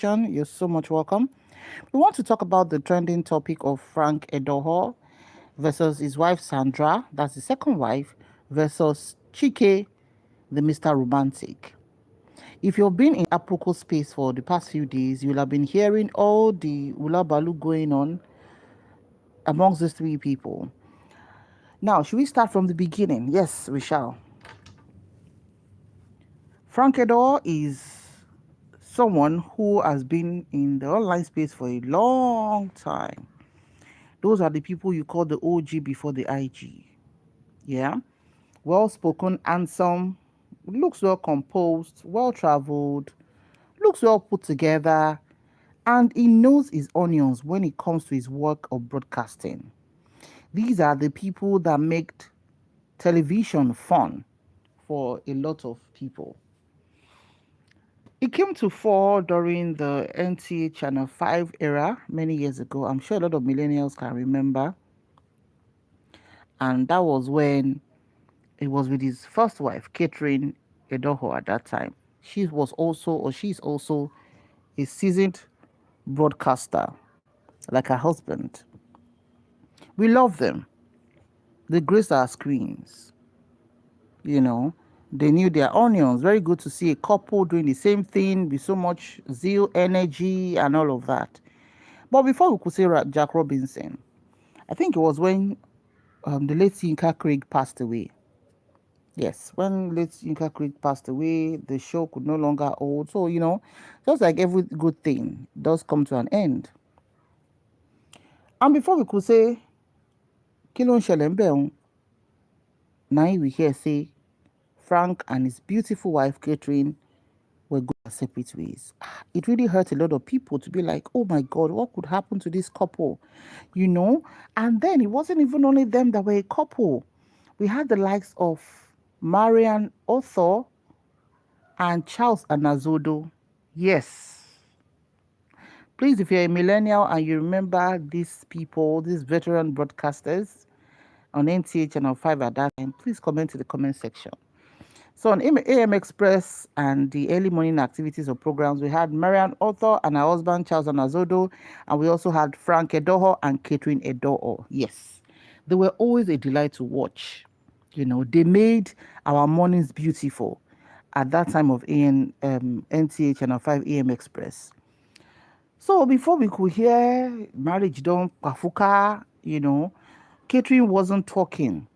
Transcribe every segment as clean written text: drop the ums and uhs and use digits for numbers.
You're so much welcome. We want to talk about the trending topic of Frank Edoho versus his wife Sandra, that's the second wife, versus Chike, the Mr. Romantic. If you've been in Aproko space for the past few days, you'll have been hearing all the ula balu going on amongst these three people. Now, should we start from the beginning? Yes, we shall. Frank Edoho is someone who has been in the online space for a long time. Those are the people you call the OG before the IG. Yeah. Well spoken, handsome, looks well composed, well traveled, looks well put together, and he knows his onions when it comes to his work of broadcasting. These are the people that make television fun for a lot of people. It came to fore during the NTA Channel 5 era many years ago. I'm sure a lot of millennials can remember. And that was when it was with his first wife, Catherine Edoho, at that time. She's also a seasoned broadcaster, like her husband. We love them. They grace our screens, you know. They knew their onions. Very good to see a couple doing the same thing with so much zeal, energy, and all of that. But before we could say Jack Robinson, I think it was when the late Yinka Craig passed away. Yes, when late Yinka Craig passed away, the show could no longer hold. So, just like every good thing does come to an end. And before we could say, Kilon Shelembeon, now we hear say, Frank and his beautiful wife, Catherine, were going their separate ways. It really hurt a lot of people to be like, oh my God, what could happen to this couple? And then it wasn't even only them that were a couple. We had the likes of Marian Author and Charles Anazodo. Yes. Please, if you're a millennial and you remember these people, these veteran broadcasters on NTA Channel 5 at that time, please comment in the comment section. So on AM Express and the early morning activities or programs, we had Marian Author and her husband Charles Anazodo, and we also had Frank Edoho and Catherine Edoho. Yes, they were always a delight to watch. They made our mornings beautiful at that time of NTA Channel 5 AM Express. So before we could hear marriage done, Pafuka, Catherine wasn't talking.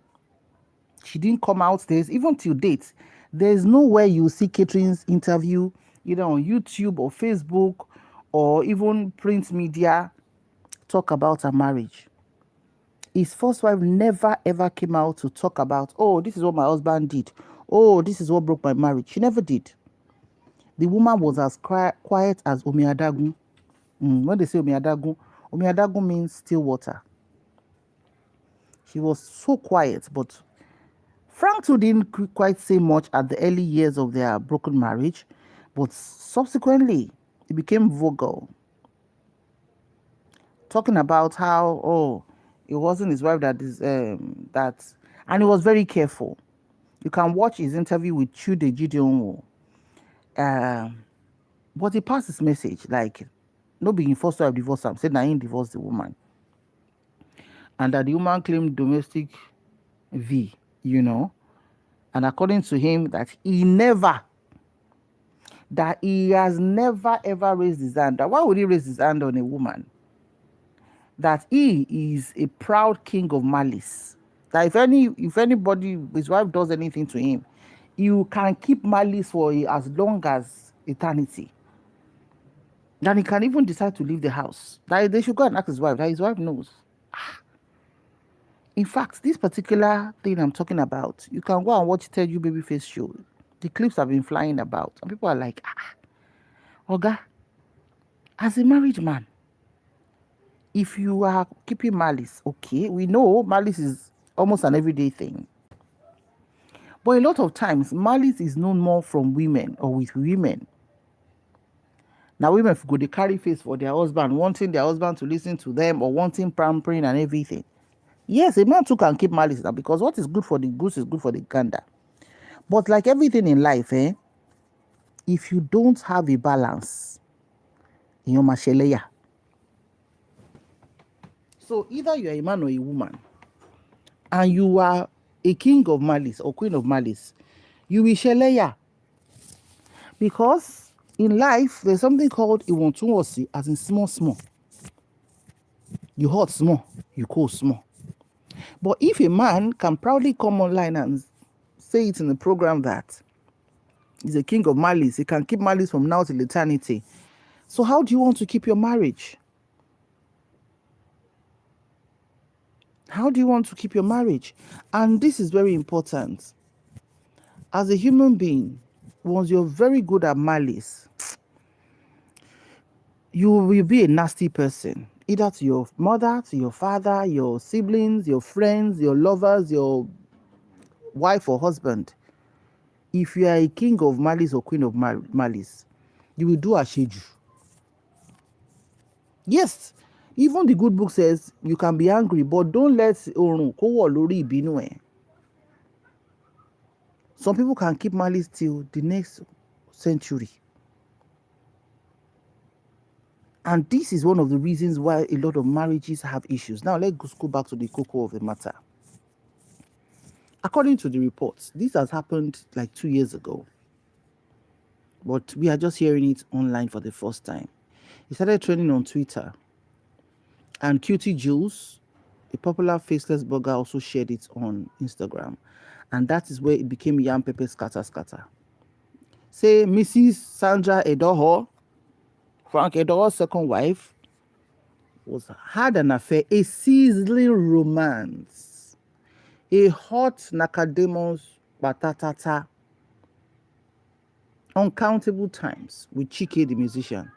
She didn't come out. Even till date, there's nowhere you see Catherine's interview, either on YouTube or Facebook or even print media, talk about her marriage. His first wife never ever came out to talk about, oh, this is what my husband did. Oh, this is what broke my marriage. She never did. The woman was as quiet as Omiadagun. When they say Omiadagun means still water. She was so quiet, but Frank too didn't quite say much at the early years of their broken marriage, but subsequently it became vocal, talking about how it wasn't his wife that, and he was very careful. You can watch his interview with Chude Gideon, but he passed his message like no being forced to have divorced him, said that he divorced the woman, and that the woman claimed domestic V, and according to him that he has never ever raised his hand. Why would he raise his hand on a woman? That he is a proud king of malice. That if anybody, his wife does anything to him, you can keep malice for as long as eternity. Then he can even decide to leave the house. That they should go and ask his wife. That his wife knows. In fact, this particular thing I'm talking about, you can go and watch Tell You Babyface show. The clips have been flying about, and people are like, Oga, as a married man, if you are keeping malice, okay, we know malice is almost an everyday thing. But a lot of times, malice is known more from women or with women. Now, women go they carry face for their husband, wanting their husband to listen to them or wanting pampering and everything. Yes, a man too can keep malice now, because what is good for the goose is good for the gander. But like everything in life, if you don't have a balance, Ìyẹn máa ṣẹlẹ́yà. So either you are a man or a woman, and you are a king of malice or queen of malice, you will ṣẹlẹ́yà. Because in life, there's something called ìwọ̀ntúnwọ̀nsì, as in small, small. You hot small, you cool small. But if a man can proudly come online and say it in the program that he's a king of malice, he can keep malice from now till eternity. So how do you want to keep your marriage? How do you want to keep your marriage? And this is very important. As a human being, once you're very good at malice, you will be a nasty person, either to your mother, to your father, your siblings, your friends, your lovers, your wife or husband. If you are a king of malice or queen of malice, you will do àṣejù. Yes, even the good book says you can be angry, but don't let orun kó wọ̀ lórí ìbínú ẹ̀. Some people can keep malice till the next century. And this is one of the reasons why a lot of marriages have issues. Now, let's go back to the cocoa of the matter. According to the reports, this has happened like 2 years ago. But we are just hearing it online for the first time. It started trending on Twitter. And Cutie Jules, a popular faceless blogger, also shared it on Instagram. And that is where it became Yam Pepe Scatter Scatter. Say Mrs. Sandra Edoho, Frank Edoho's second wife, had an affair, a sizzling romance, a hot Nakademus batatata, uncountable times with Chike the musician.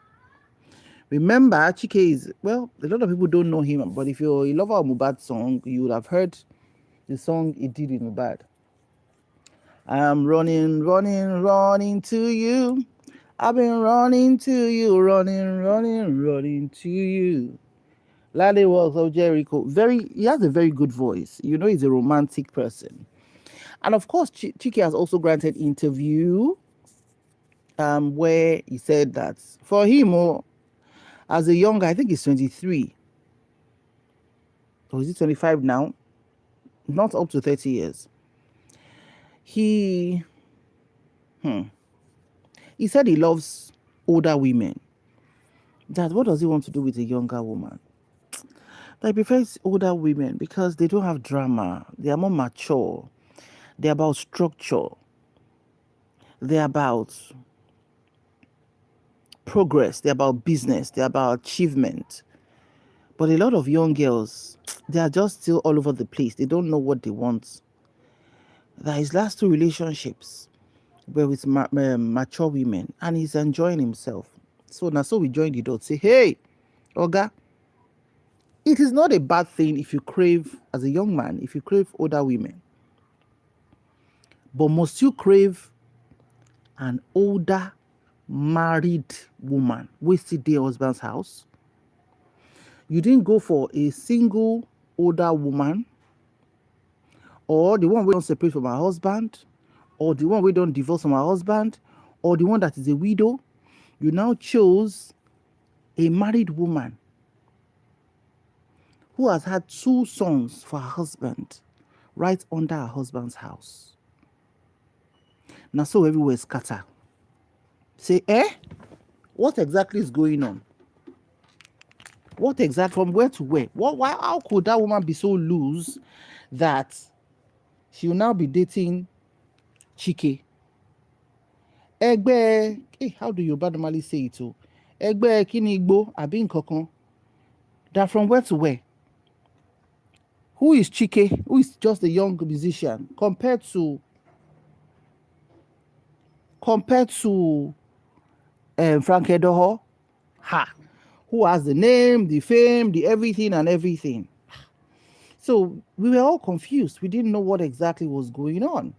Remember, Chike is, well, a lot of people don't know him, but if you're a lover of Mohbad's song, you would have heard the song he did with Mohbad. I'm running, running, running to you. I've been running to you, running, running, running to you. Lale Walks of Jericho. He has a very good voice. You know, he's a romantic person. And of course, Chike has also granted interview where he said that for him, as a young guy, I think he's 23. Or is he 25 now? Not up to 30 years. He said he loves older women. That what does he want to do with a younger woman? That he prefers older women because they don't have drama. They are more mature. They're about structure. They're about progress. They're about business. They're about achievement. But a lot of young girls, they are just still all over the place. They don't know what they want. That his last 2 relationships were with mature women, and he's enjoying himself. So now, so we joined the dot. Say, hey, Oga, it is not a bad thing if you crave, as a young man, if you crave older women. But must you crave an older married woman wasted their husband's house? You didn't go for a single older woman, or the one we don't separate from her husband, or the one we don't divorce from her husband, or the one that is a widow. You now chose a married woman who has had 2 sons for her husband right under her husband's house. Now, so everywhere scatter. Say, what exactly is going on? What exactly, from where to where? How could that woman be so loose that she will now be dating Chike? How do you normally say it? Egbe kini igbo abi nkankan. That from where to where? Who is Chike? Who is just a young musician compared to Frank Edoho? Who has the name, the fame, the everything and everything. So we were all confused. We didn't know what exactly was going on.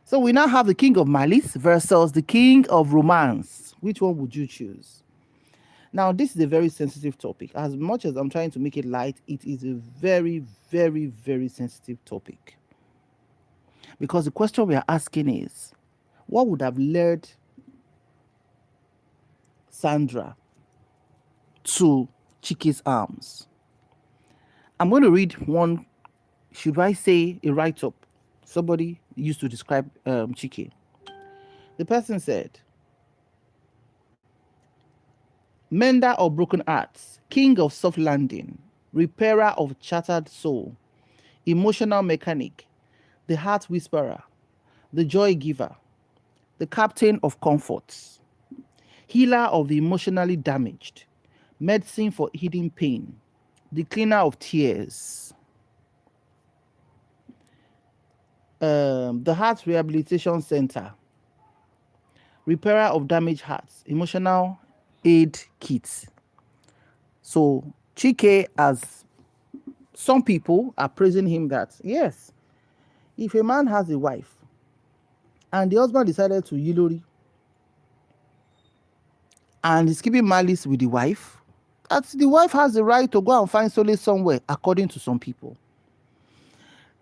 So we now have the king of malice versus the king of romance. Which one would you choose? Now, this is a very sensitive topic. As much as I'm trying to make it light, it is a very, very, very sensitive topic. Because the question we are asking is, what would have led Sandra to Chike's arms. I'm going to read one, should I say a write-up? Somebody used to describe Chike. The person said, mender of broken hearts, king of soft landing, repairer of shattered soul, emotional mechanic, the heart whisperer, the joy giver, the captain of comforts, healer of the emotionally damaged, medicine for hidden pain, the cleaner of tears, the Heart Rehabilitation Center, repairer of damaged hearts, emotional aid kits. So Chike, as some people are praising him, that yes, if a man has a wife and the husband decided to yilori and is keeping malice with the wife, that the wife has the right to go and find solace somewhere, according to some people.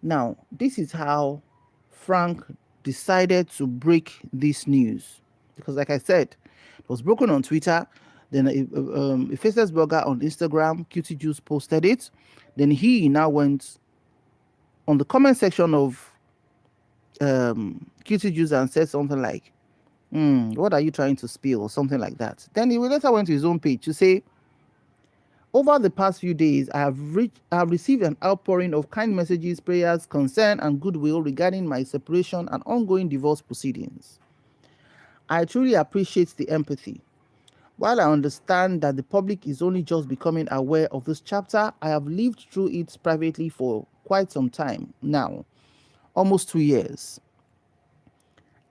Now, this is how Frank decided to break this news, because like I said, it was broken on Twitter, then a faceless blogger on Instagram, Cutie Juice, posted it. Then he now went on the comment section of Cutie Juice and said something like, what are you trying to spill, or something like that. Then he later went to his own page to say, over the past few days, I have received an outpouring of kind messages, prayers, concern, and goodwill regarding my separation and ongoing divorce proceedings. I truly appreciate the empathy. While I understand that the public is only just becoming aware of this chapter, I have lived through it privately for quite some time now, almost 2 years,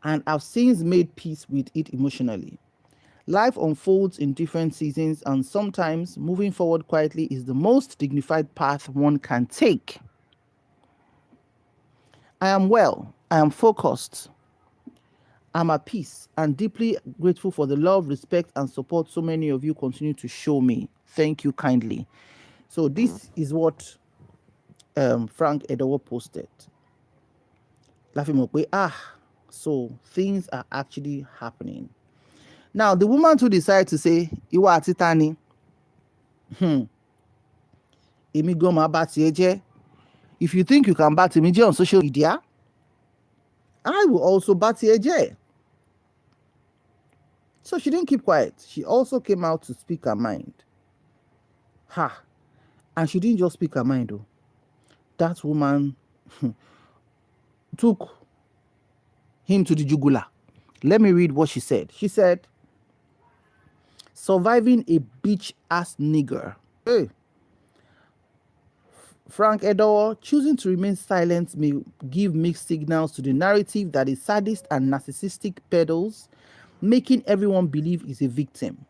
and I've since made peace with it emotionally. Life unfolds in different seasons, and sometimes moving forward quietly is the most dignified path one can take. I am well, I am focused, I'm at peace, and deeply grateful for the love, respect, and support so many of you continue to show me. Thank you kindly. So this is what Frank Edoho posted. Laughing, so things are actually happening. Now, the woman who decided to say, Iwa Titani, if you think you can bat me on social media, I will also bat AJ. So she didn't keep quiet. She also came out to speak her mind. And she didn't just speak her mind, though. That woman took him to the jugular. Let me read what she said. She said, surviving a bitch-ass nigger. Hey. Frank Edoho, choosing to remain silent may give mixed signals to the narrative that a sadist and narcissistic peddles, making everyone believe he's a victim.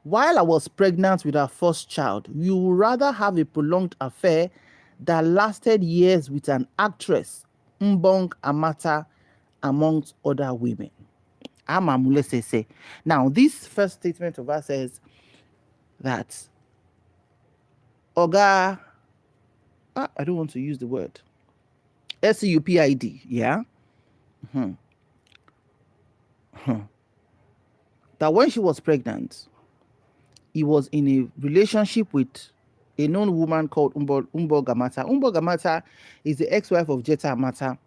While I was pregnant with our first child, we would rather have a prolonged affair that lasted years with an actress, Mbong Amata, amongst other women. Now, this first statement of her says that Oga, I don't want to use the word, SUPID, yeah? That when she was pregnant, he was in a relationship with a known woman called Umbo Gamata. Umbo Gamata is the ex-wife of Jetta Amata.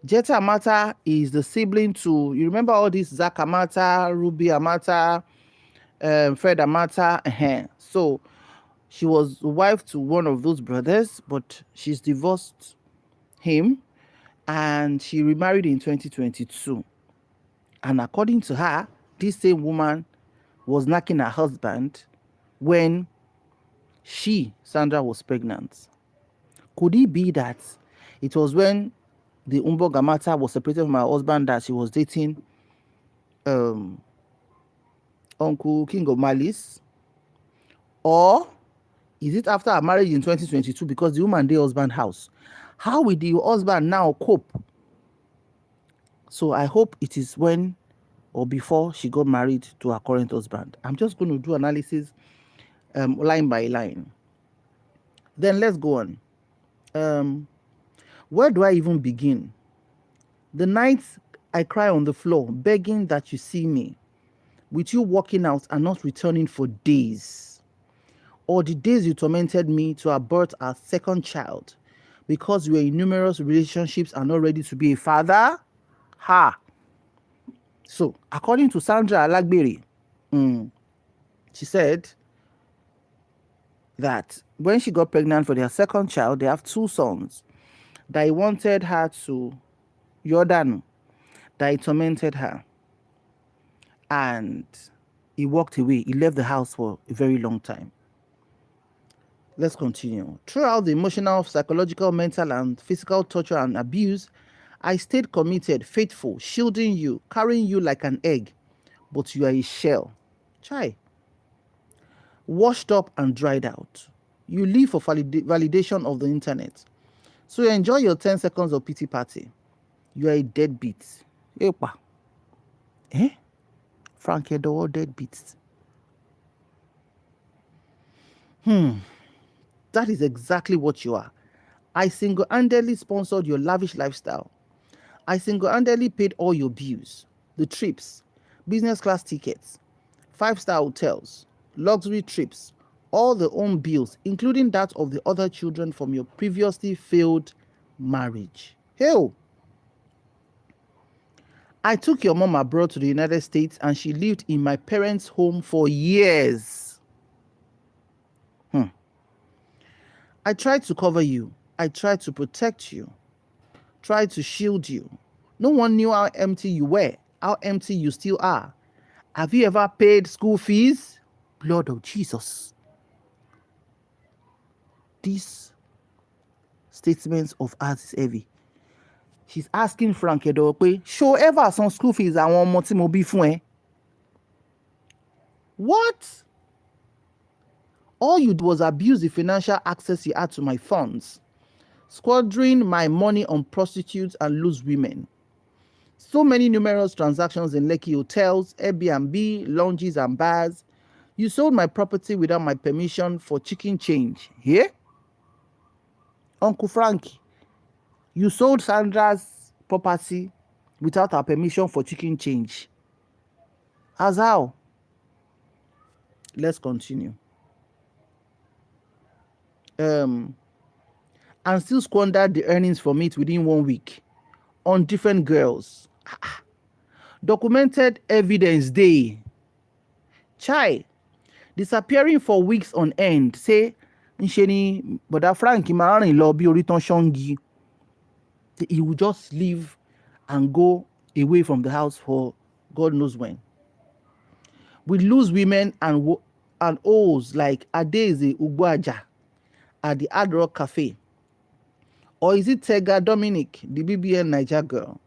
Jetta Amata is the sibling to, you remember all these Zach Amata, Ruby Amata, Fred Amata. So she was wife to one of those brothers, but she's divorced him and she remarried in 2022. And according to her, this same woman was knocking her husband when Sandra, was pregnant. Could it be that it was when the Umbo Gamata was separated from her husband that she was dating Uncle King of Malice? Or is it after her marriage in 2022 because the woman did husband house? How will the husband now cope? So I hope it is when or before she got married to her current husband. I'm just going to do analysis line by line. Then let's go on. Where do I even begin? The nights I cry on the floor, begging that you see me, with you walking out and not returning for days. or the days you tormented me to abort our second child because you were in numerous relationships and not ready to be a father? Ha! So, according to Sandra Alagberi, she said that when she got pregnant for their second child, they have 2 sons, that he wanted her to Yordanu, that he tormented her, and he walked away. He left the house for a very long time. Let's continue. Throughout the emotional, psychological, mental, and physical torture and abuse, I stayed committed, faithful, shielding you, carrying you like an egg, but you are a shell. Chai. Washed up and dried out. You live for validation of the internet. So you enjoy your 10 seconds of pity party. You are a deadbeat. Epa. Frank Edoho deadbeat. That is exactly what you are. I single-handedly sponsored your lavish lifestyle. I single-handedly paid all your bills, the trips, business class tickets, 5-star hotels, luxury trips, all the home bills, including that of the other children from your previously failed marriage. Hell, I took your mom abroad to the United States and she lived in my parents' home for years. I tried to cover you. I tried to protect you. Tried to shield you. No one knew how empty you were, how empty you still are. Have you ever paid school fees? Blood of Jesus. These statements of ours is heavy. She's asking Frank Edoho pé, show ever some school fees àwọn ọmọ tí mo bí fún ẹ? What? All you did was abuse the financial access you had to my funds, squandering my money on prostitutes and loose women. So many numerous transactions in Lekki hotels, Airbnb, lounges and bars. You sold my property without my permission for chicken change. Here? Uncle Frankie, you sold Sandra's property without her permission for chicken change. As how? Let's continue. And still squandered the earnings from it within 1 week on different girls. Documented evidence day. Chai, disappearing for weeks on end. Say, Nsheni, but that Frankie Marin lobby oriton shongi. He will just leave and go away from the house for God knows when. We lose women and O's like Adeze Ugwaja at the Hard Rock Cafe. Or is it Tega Dominic, the BBN Niger girl?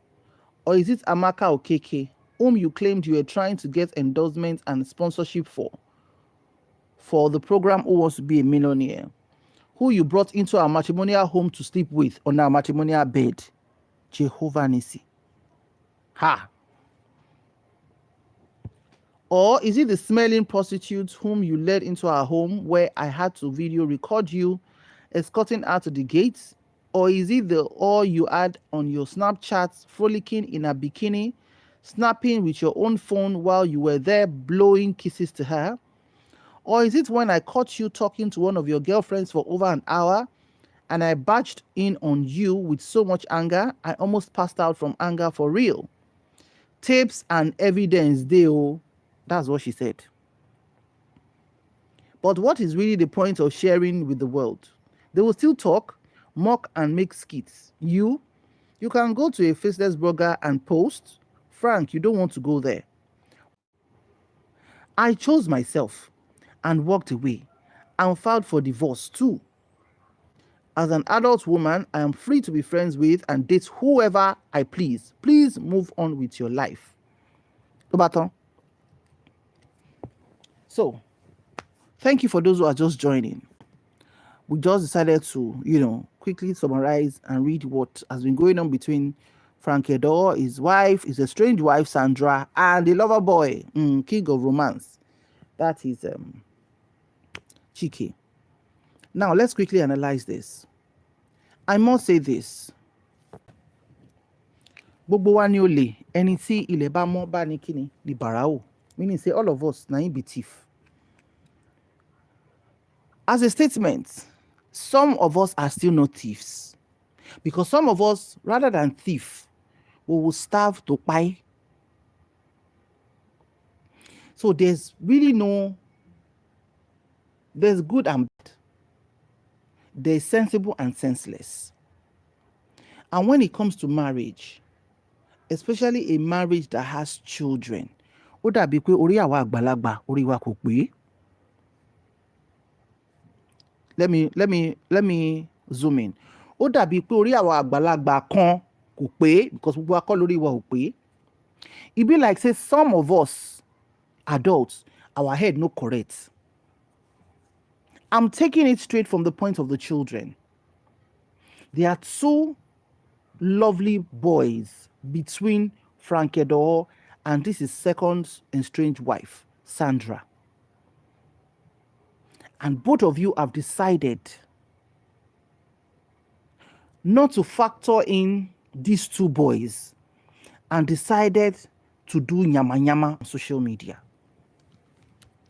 Or is it Amaka Okeke, whom you claimed you were trying to get endorsement and sponsorship for the program Who Wants to Be a Millionaire, who you brought into our matrimonial home to sleep with on our matrimonial bed? Jehovah Nisi. Ha! Or is it the smelling prostitutes whom you led into our home where I had to video record you escorting her to the gates? Or is it the all you had on your Snapchats frolicking in a bikini, snapping with your own phone while you were there blowing kisses to her? Or is it when I caught you talking to one of your girlfriends for over an hour and I barged in on you with so much anger, I almost passed out from anger for real? Tapes and evidence, Deo. That's what she said. But what is really the point of sharing with the world? They will still talk, mock and make skits. You can go to a faceless blogger and post. Frank, you don't want to go there. I chose myself and walked away and filed for divorce too. As an adult woman, I am free to be friends with and date whoever I please. Please move on with your life. So, thank you for those who are just joining. We just decided to, quickly summarize and read what has been going on between Frank Edoho, his wife, his estranged wife, Sandra, and the lover boy, king of romance. That is Chike. Now, let's quickly analyze this. I must say this. Gbogbo wa ni olè, ẹni tí ilẹ̀ bá mọ́ bá ní kíni ni bàrà o. Meaning say all of us na him be thief. As a statement, some of us are still not thieves. Because some of us, rather than thief, we will starve to buy. So there's really there's good and bad. There's sensible and senseless. And when it comes to marriage, especially a marriage that has children, ó dàbí pé orí àwa àgbàlagbà orí wa kò pé. Let me zoom in. Ó dàbí pé orí àwa àgbàlagbà kan kò pé because gbogbo akọ́ lórí wa ò pé. It be like say some of us adults, our head no correct. I'm taking it straight from the point of the children. There are two lovely boys between Frank Edoho and this is second estranged wife, Sandra. And both of you have decided not to factor in these two boys and decided to do nyama nyama on social media.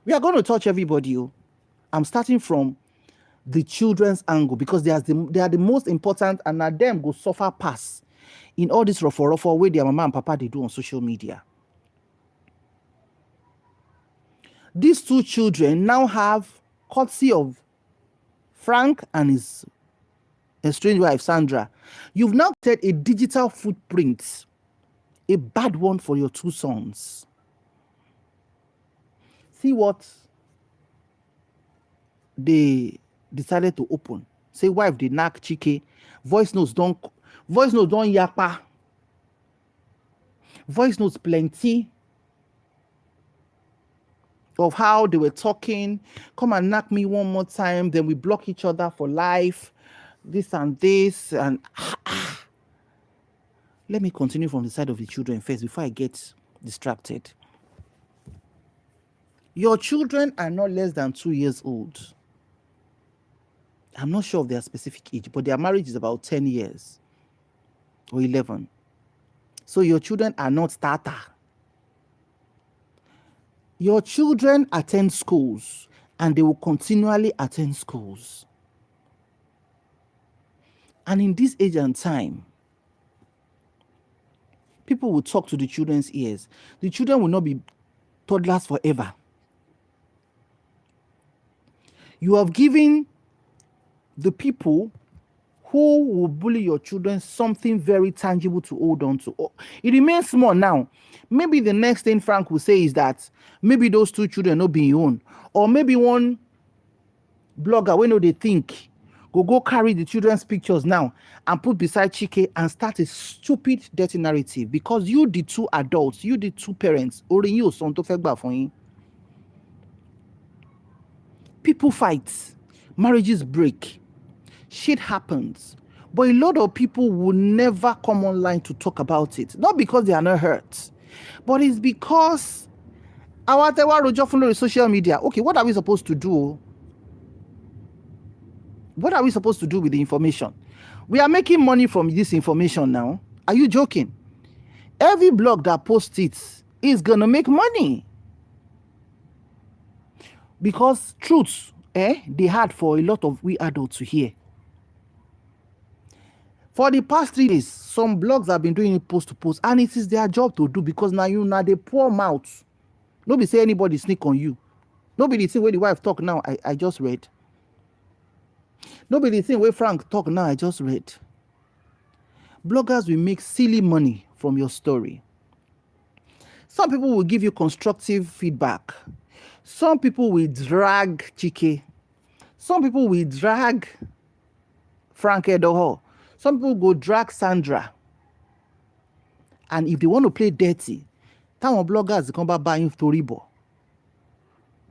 We are going to touch everybody. I'm starting from the children's angle because they are the most important and now them go suffer pass in all this ruffle way their mama and papa they do on social media. These two children now have, courtesy of Frank and his estranged wife Sandra, you've now set a digital footprint, a bad one for your two sons. See what they decided to open. Say wife they knack Chike. Voice notes don't yapa. Voice notes plenty of how they were talking. Come and knock me one more time, then we block each other for life. This and this and let me continue from the side of the children first before I get distracted. Your children are not less than 2 years old. I'm not sure of their specific age, but their marriage is about 10 years or 11. So your children are not starter. Your children attend schools and they will continually attend schools. And in this age and time, people will talk to the children's ears. The children will not be toddlers forever. You have given the people who will bully your children something very tangible to hold on to. It remains small now. Maybe the next thing Frank will say is that maybe those two children not being own, or maybe one blogger when they think go carry the children's pictures now and put beside Chike and start a stupid dirty narrative because you the two adults, you the two parents, or you son to fegba for him. People fight, marriages break, shit happens, but a lot of people will never come online to talk about it. Not because they are not hurt, but it's because our social media. Okay, what are we supposed to do? What are we supposed to do with the information? We are making money from this information now. Are you joking? Every blog that posts it is gonna make money. Because truths, they hard for a lot of we adults to hear. For the past 3 days, some blogs have been doing it post to post, and it is their job to do because now they pour mouth. Nobody say anybody sneak on you. Nobody say where the wife talk now. I just read. Nobody think where Frank talk now. I just read. Bloggers will make silly money from your story. Some people will give you constructive feedback. Some people will drag Chike. Some people will drag Frank Edoho. Some people go drag Sandra. And if they want to play dirty, táwọn bloggers come back buying Toribo.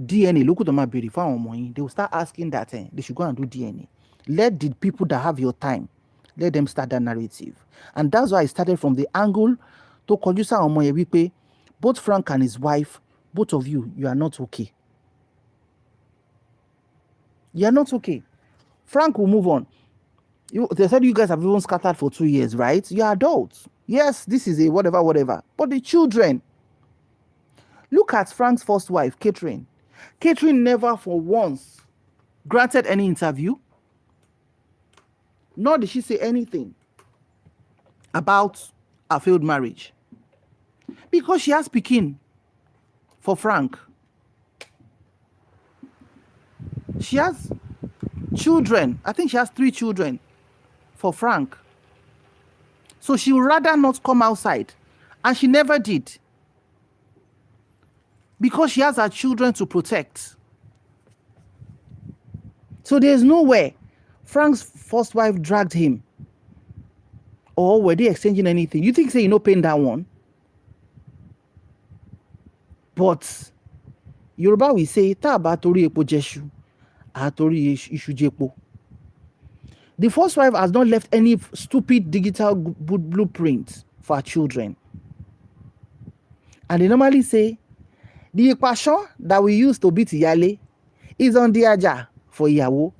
DNA, look at my beauty, they will start asking that they should go and do DNA. Let the people that have your time, let them start that narrative. And that's why I started from the angle to producer Omoye both Frank and his wife, both of you, you are not okay. You are not okay. Frank will move on. They said you guys have even scattered for 2 years, right? You are adults. Yes, this is a whatever. But the children, look at Frank's first wife, Catherine. Catherine never for once granted any interview, nor did she say anything about her failed marriage. Because she has Pekin for Frank. She has children. I think she has 3 children for Frank. So she would rather not come outside. And she never did. Because she has her children to protect. So there's nowhere Frank's first wife dragged him. Or were they exchanging anything? You think say you know paying that one? But Yoruba will say, ta ba tori epo jeshu, a tori isu jepo. The first wife has not left any stupid digital blueprint for her children. And they normally say, the equation that we use to beat Iyale is on the aja for Iyawo.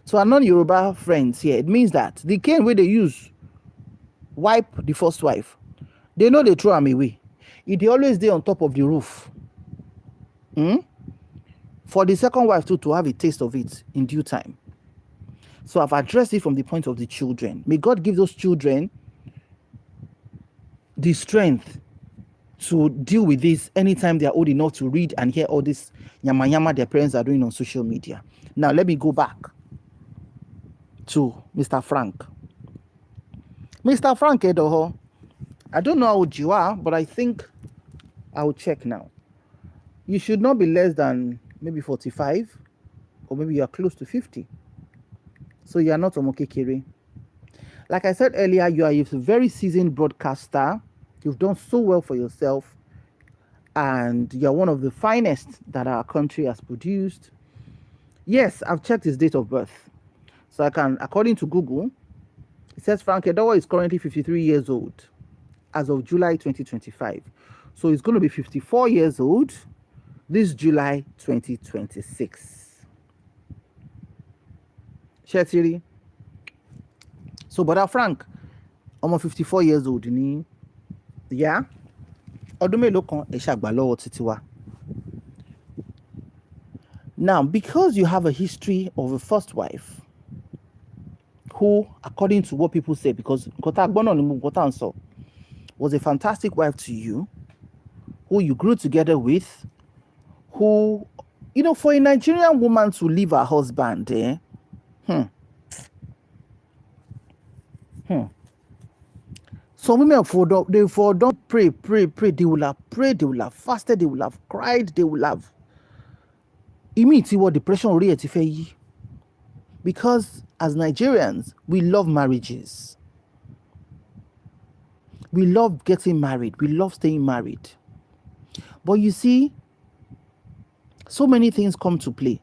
So our non-Yoruba friends here, it means that the cane where they use wipe the first wife, they know they throw them away. It always stay on top of the roof. For the second wife too to have a taste of it in due time. So I've addressed it from the point of the children. May God give those children the strength to deal with this anytime they are old enough to read and hear all this yama yama their parents are doing on social media. Now let me go back to Mr. Frank. Mr. Frank Edoho, I don't know how old you are, but I think I will check now. You should not be less than maybe 45, or maybe you are close to 50. So you are not Omokekere. Like I said earlier, you are a very seasoned broadcaster. You've done so well for yourself. And you're one of the finest that our country has produced. Yes, I've checked his date of birth. So I can, according to Google, it says Frank Edoho is currently 53 years old as of July 2025. So he's going to be 54 years old this July 2026. Shetiri. So, Brother Frank, I'm 54 years old. Yeah. Now, because you have a history of a first wife who, according to what people say, because was a fantastic wife to you, who you grew together with, who, for a Nigerian woman to leave her husband, Some women don't pray. They will have prayed, they will have fasted, they will have cried, they will have. What depression really. Because as Nigerians, we love marriages. We love getting married. We love staying married. But you see, so many things come to play.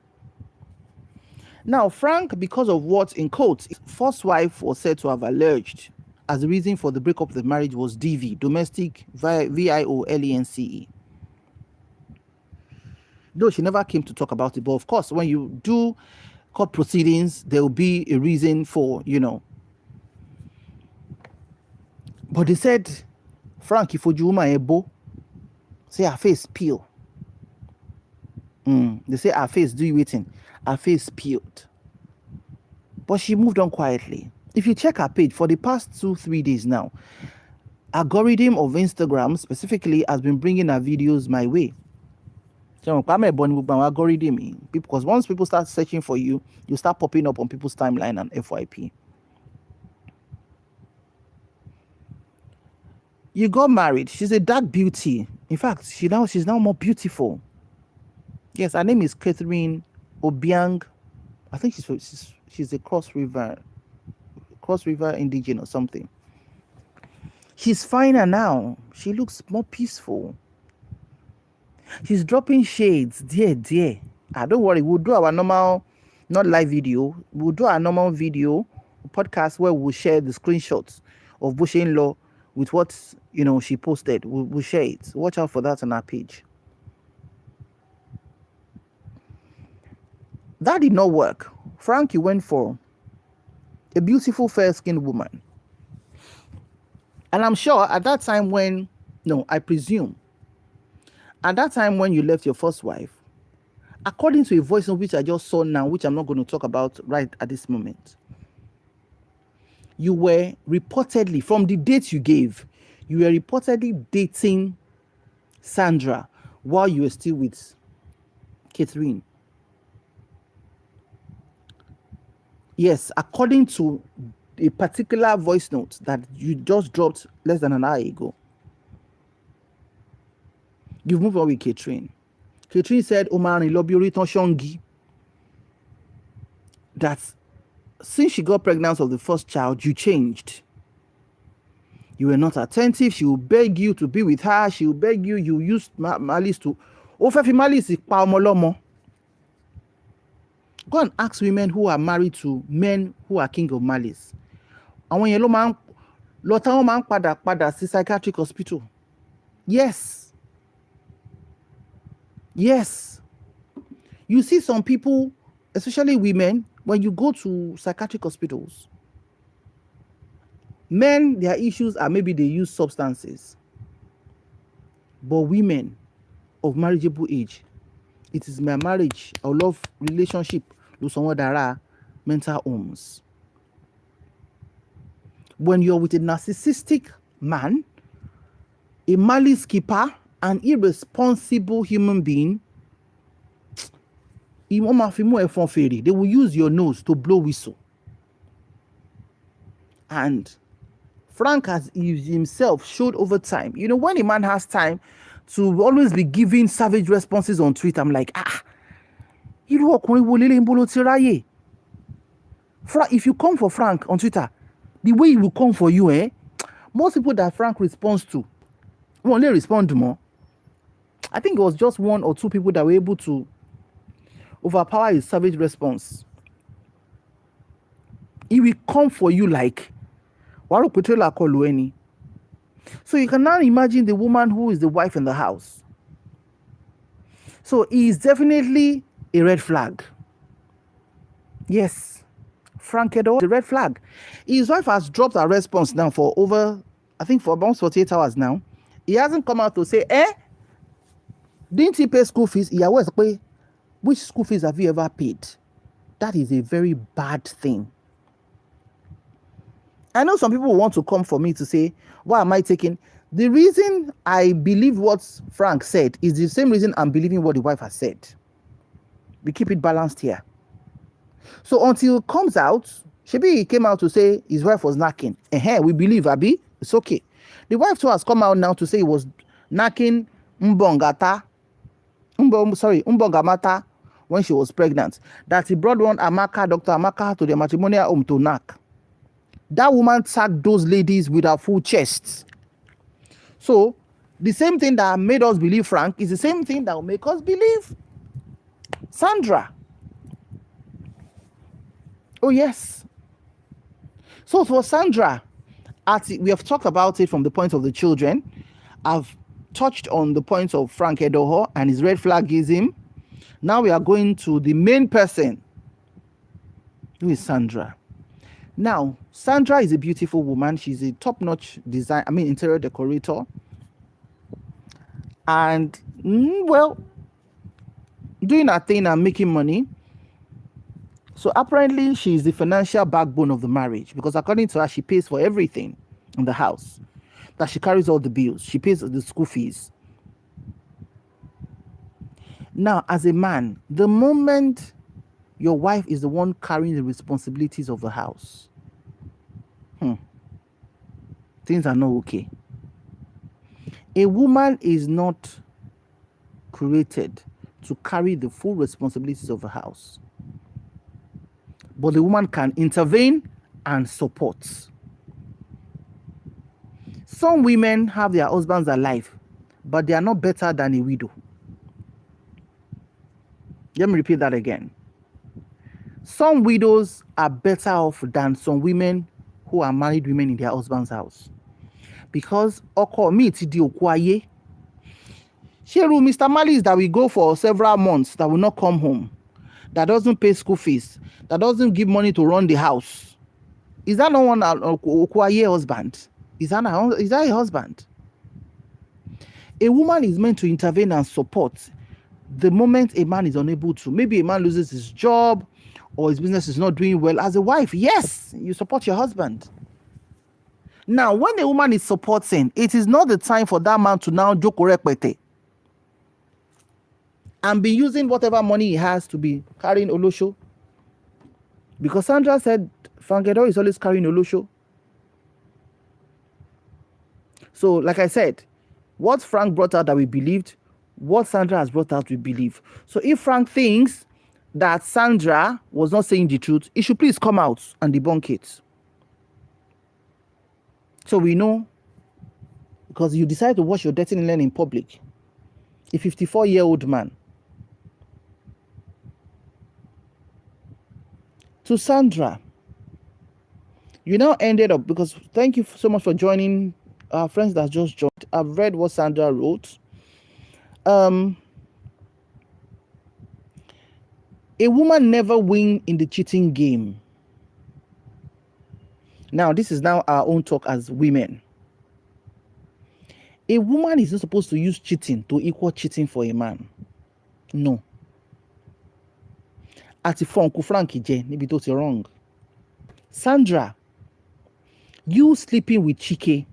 Now, Frank, because of what, in quotes, his first wife was said to have alleged as the reason for the breakup of the marriage was DV, domestic violence. Though she never came to talk about it. But of course, when you do court proceedings, there will be a reason for, But they said, Frank, if you ebo, say her face peel. They say her face do you waiting. Her face peeled. But she moved on quietly. If you check her page for the past 2-3 days now, algorithm of Instagram specifically has been bringing her videos my way. So algorithm, because once people start searching for you, you start popping up on people's timeline and FYP. You got married. She's a dark beauty. In fact, she's now more beautiful. Yes, her name is Catherine Obiang. I think she's a Cross River indigenous or something. She's finer now. She looks more peaceful. She's dropping shades, dear. Don't worry, we'll do our normal, not live video. We'll do our normal video podcast where we'll share the screenshots of Bush in-law with what she posted. We'll share it. Watch out for that on our page. That did not work. Frankie went for a beautiful fair-skinned woman. And I'm sure at that time I presume, at that time when you left your first wife, according to a voice note which I just saw now, which I'm not going to talk about right at this moment, you were reportedly, from the date you gave, you were reportedly dating Sandra while you were still with Catherine. Yes, according to a particular voice note that you just dropped less than an hour ago. You've moved on with Catherine. Catherine said, Omar Shongi, that since she got pregnant of the first child, you changed. You were not attentive. She will beg you to be with her. She will beg you. You used malice to. Malice is Go and ask women who are married to men who are king of malice. And when you man, Lota man pada psychiatric hospital. Yes. Yes. You see some people, especially women, when you go to psychiatric hospitals, men, their issues are maybe they use substances. But women of marriageable age, it is my marriage or love relationship with someone that are mental homes. When you're with a narcissistic man, a malice keeper, an irresponsible human being, they will use your nose to blow whistle. And Frank has himself showed over time. You know, when a man has time to always be giving savage responses on Twitter, I'm like, if you come for Frank on Twitter, the way he will come for you, most people that Frank responds to will only respond more. I think it was just one or two people that were able to overpower his savage response. He will come for you like so you can now imagine the woman who is the wife in the house. So he is definitely a red flag. Yes, Frank Edoho is a red flag. His wife has dropped her response now for over, I think for about 48 hours now. He hasn't come out to say, didn't he pay school fees? He always pay. Which school fees have you ever paid? That is a very bad thing. I know some people want to come for me to say, why am I taking? The reason I believe what Frank said is the same reason I'm believing what the wife has said. We keep it balanced here. So until it comes out, Shebi came out to say his wife was knacking. We believe, Abi, it's okay. The wife too has come out now to say he was knacking Mbongamata when she was pregnant. That he brought one Amaka, Dr. Amaka, to the matrimonial home to knock. That woman sacked those ladies with her full chest. So the same thing that made us believe Frank is the same thing that will make us believe Sandra. Oh yes. So for Sandra, we have talked about it from the point of the children. I've touched on the points of Frank Edoho and his red flagism. Now we are going to the main person, who is Sandra. Now, Sandra is a beautiful woman. She's a top-notch interior decorator. And, doing her thing and making money. So apparently, she is the financial backbone of the marriage because according to her, she pays for everything in the house. That she carries all the bills. She pays the school fees. Now, as a man, the moment your wife is the one carrying the responsibilities of the house, things are not okay. A woman is not created to carry the full responsibilities of the house. But the woman can intervene and support. Some women have their husbands alive, but they are not better than a widow. Let me repeat that again. Some widows are better off than some women who are married women in their husband's house. Because Oko mi ti di okwaye. Sheru Mr. Malice that we go for several months that will not come home, that doesn't pay school fees, that doesn't give money to run the house. Is that not one okwaye husband? Is that a husband? A woman is meant to intervene and support. the moment a man is unable to, maybe a man loses his job or his business is not doing well, as a wife, yes, you support your husband. Now, when a woman is supporting, it is not the time for that man to now joke repete and be using whatever money he has to be carrying Olosho. Because Sandra said Frank Edo is always carrying Olosho. So, like I said, what Frank brought out that we believed, what Sandra has brought out we believe. So if Frank thinks that Sandra was not saying the truth, he should please come out and debunk it. So we know, because you decide to wash your dirty linen in public, a 54-year-old man. To Sandra, you now ended up, because thank you so much for joining our friends that just joined. I've read what Sandra wrote. A woman never wins in the cheating game. Now, this is now our own talk as women. A woman is not supposed to use cheating to equal cheating for a man. No. Àti Frank Frankie jẹ́ níbi tó ti wrong. Sandra, you sleeping with Chike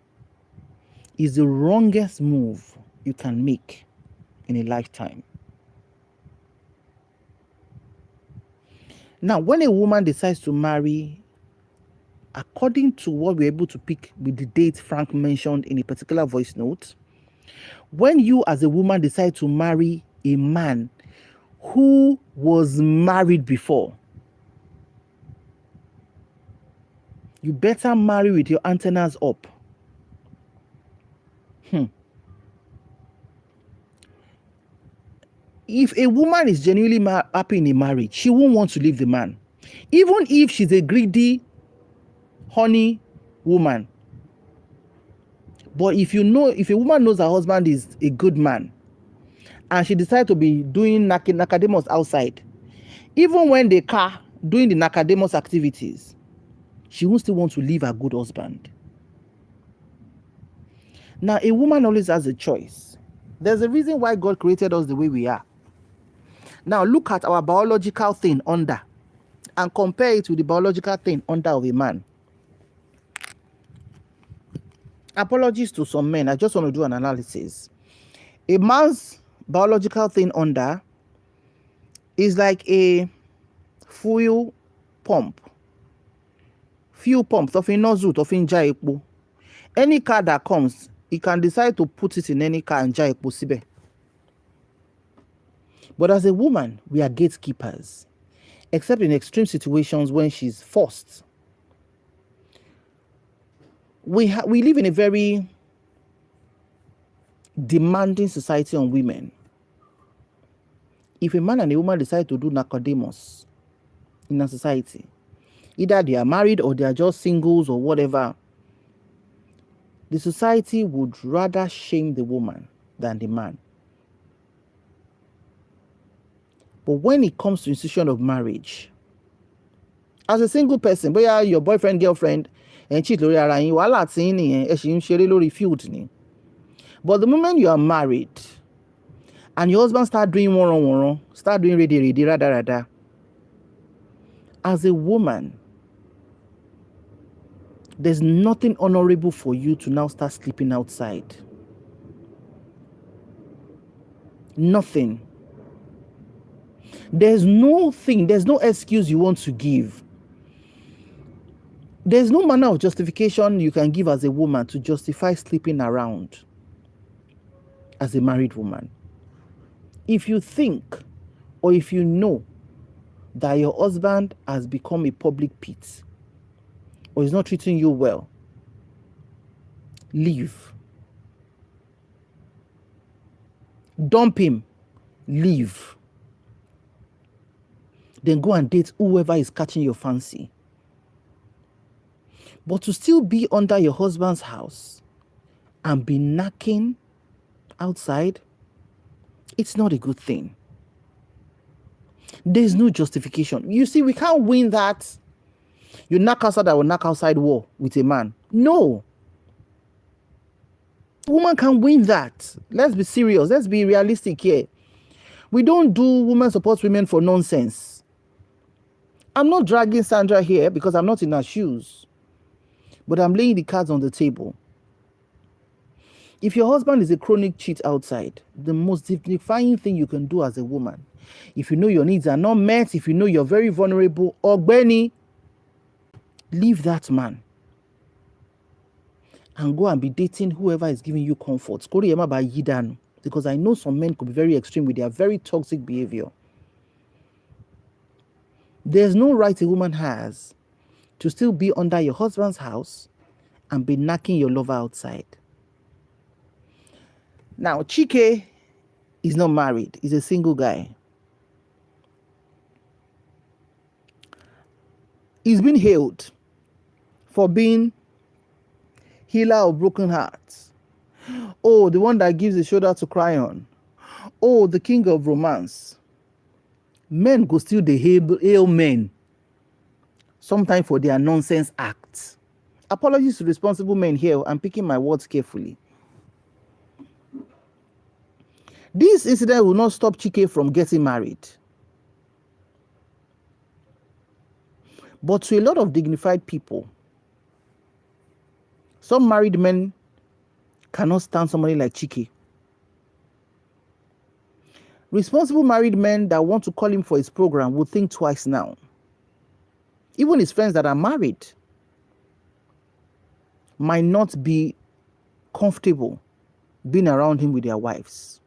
is the wrongest move you can make in a lifetime. Now, when a woman decides to marry, according to what we're able to pick with the date Frank mentioned in a particular voice note, when you as a woman decide to marry a man who was married before, you better marry with your antennas up. If a woman is genuinely happy in a marriage, she won't want to leave the man. Even if she's a greedy, honey woman. But if a woman knows her husband is a good man, and she decides to be doing Nakademus outside, even when they car doing the Nakademus activities, she won't still want to leave her good husband. Now, a woman always has a choice. There's a reason why God created us the way we are. Now, look at our biological thing under and compare it with the biological thing under of a man. Apologies to some men. I just want to do an analysis. A man's biological thing under is like a fuel pump. Fuel pump, of a nozzle, of in jaipo. Any car that comes, he can decide to put it in any car and jaipo sibe. But as a woman, we are gatekeepers, except in extreme situations when she's forced. We live in a very demanding society on women. If a man and a woman decide to do Nakademus in a society, either they are married or they are just singles or whatever, the society would rather shame the woman than the man. But when it comes to institution of marriage, as a single person, whether your boyfriend, girlfriend, and cheat lórí ara yín, wàhálà tí yín nìyẹn, ẹ ṣì ń ṣeré lórí field ni. But the moment you are married and your husband start doing wọ́nranwọ̀nran, start doing rede rada, as a woman, there's nothing honorable for you to now start sleeping outside. Nothing. There's no excuse you want to give. There's no manner of justification you can give as a woman to justify sleeping around as a married woman. If you think or if you know that your husband has become a public pit or is not treating you well, leave. Dump him. Leave. Then go and date whoever is catching your fancy. But to still be under your husband's house and be knocking outside, it's not a good thing. There's no justification. You see, we can't win that you knock outside, I will knock outside war with a man. No. Woman can win that. Let's be serious. Let's be realistic here. We don't do women support women for nonsense. I'm not dragging Sandra here because I'm not in her shoes, but I'm laying the cards on the table. If your husband is a chronic cheat outside, the most dignifying thing you can do as a woman, if you know your needs are not met, if you know you're very vulnerable, Ogbeni, leave that man and go and be dating whoever is giving you comfort. Because I know some men could be very extreme with their very toxic behavior. There's no right a woman has to still be under your husband's house and be knocking your lover outside. Now, Chike is not married. He's a single guy. He's been hailed for being healer of broken hearts. Oh, the one that gives a shoulder to cry on. Oh, the king of romance. Men go still the hail men, sometimes for their nonsense acts. Apologies to responsible men here. I'm picking my words carefully. This incident will not stop Chike from getting married. But to a lot of dignified people, some married men cannot stand somebody like Chike. Responsible married men that want to call him for his program will think twice now. Even his friends that are married might not be comfortable being around him with their wives.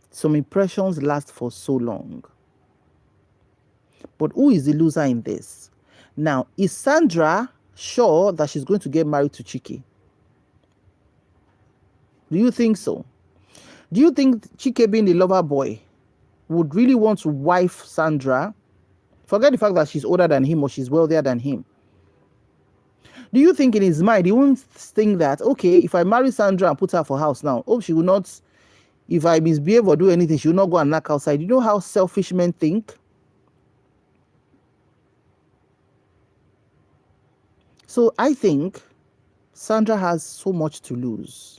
Some impressions last for so long. But who is the loser in this? Now, is Sandra sure that she's going to get married to Chike? Do you think so? Do you think Chike, being the lover boy, would really want to wife Sandra? Forget the fact that she's older than him or she's wealthier than him. Do you think in his mind he won't think that, okay, if I marry Sandra and put her for house now, hope she will not, if I misbehave or do anything, she will not go and knock outside. You know how selfish men think? So I think Sandra has so much to lose.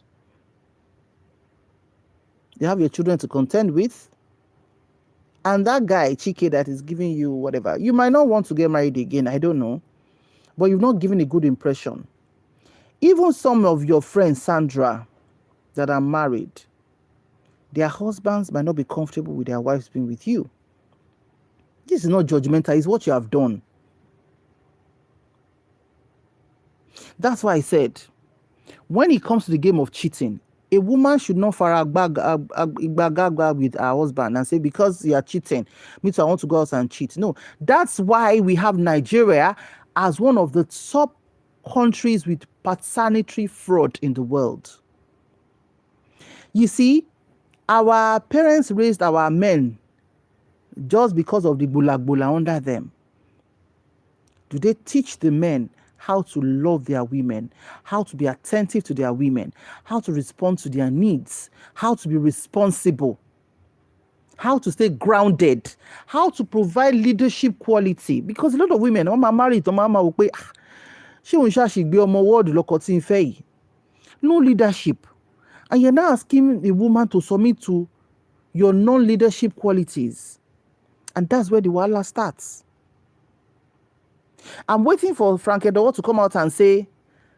You have your children to contend with. And that guy, Chike, that is giving you whatever, you might not want to get married again, I don't know. But you've not given a good impression. Even some of your friends, Sandra, that are married, their husbands might not be comfortable with their wives being with you. This is not judgmental, it's what you have done. That's why I said, when it comes to the game of cheating, a woman should not faragbaga with her husband and say, because you are cheating, me too, I want to go out and cheat. No, that's why we have Nigeria as one of the top countries with paternity fraud in the world. You see, our parents raised our men just because of the bulak under them. Do they teach the men how to love their women, how to be attentive to their women, how to respond to their needs, how to be responsible, how to stay grounded, how to provide leadership quality? Because a lot of women, mama married, mama will pay, no leadership. And you're now asking a woman to submit to your non-leadership qualities. And that's where the wahala starts. I'm waiting for Frank Edoho to come out and say,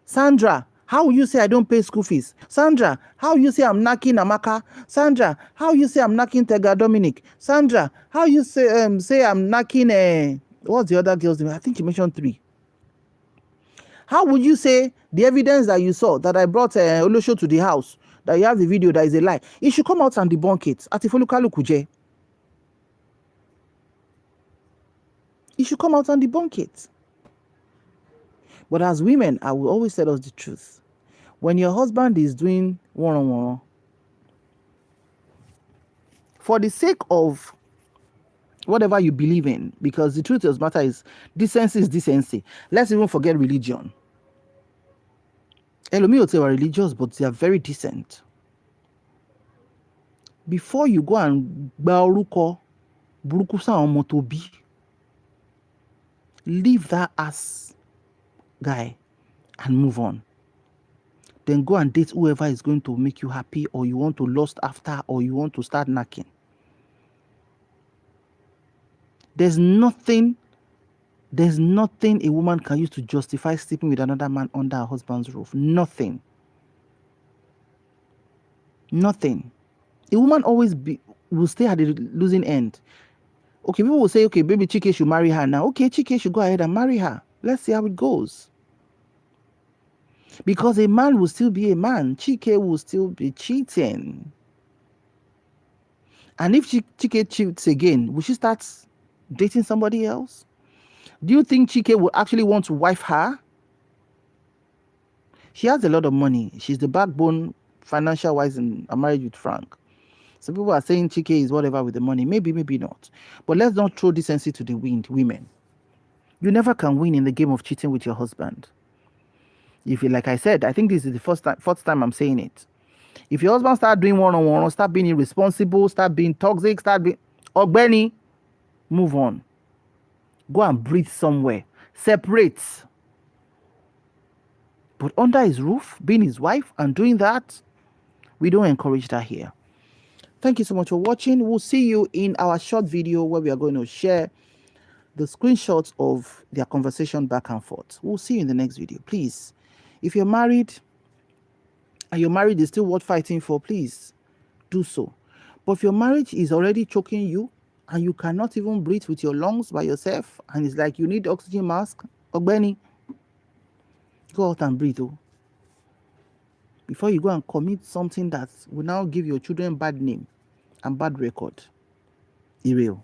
Sandra, how will you say I don't pay school fees? Sandra, how you say I'm knocking Amaka? Sandra, how you say I'm knocking Tega Dominic? Sandra, how you say I'm knocking what's the other girl's name? I think you mentioned 3. How would you say the evidence that you saw that I brought Olosho to the house, that you have the video that is a lie? You should come out and debunk it. Atifolukalu Kuje. You should come out and debunk it. But as women, I will always tell us the truth. When your husband is doing one-on-one, for the sake of whatever you believe in, because the truth of the matter is, decency is decency. Let's even forget religion. Elomi will say we're religious, but they are very decent. Before you go and gba buruku sa omo to bi, leave that ass guy and move on. Then go and date whoever is going to make you happy, or you want to lust after, or you want to start knocking. There's nothing a woman can use to justify sleeping with another man under her husband's roof. Nothing. Nothing. A woman always will stay at the losing end. Okay, people will say, okay, baby Chike should marry her now. Okay, Chike should go ahead and marry her. Let's see how it goes. Because a man will still be a man. Chike will still be cheating. And if Chike cheats again, will she start dating somebody else? Do you think Chike will actually want to wife her? She has a lot of money. She's the backbone financial-wise in a marriage with Frank. Some people are saying Chike is whatever with the money. Maybe, maybe not. But let's not throw decency to the wind, women. You never can win in the game of cheating with your husband. If you, like I said, I think this is the fourth time I'm saying it. If your husband start doing one-on-one, start being irresponsible, start being toxic, start being Ogbeni, move on. Go and breathe somewhere. Separate. But under his roof, being his wife and doing that, we don't encourage that here. Thank you so much for watching. We'll see you in our short video where we are going to share the screenshots of their conversation back and forth. We'll see you in the next video. Please, if you're married and your marriage is still worth fighting for, please do so. But if your marriage is already choking you and you cannot even breathe with your lungs by yourself and it's like you need oxygen mask, Ogbeni, go out and breathe. Oh. Before you go and commit something that will now give your children bad name and bad record. Irreal.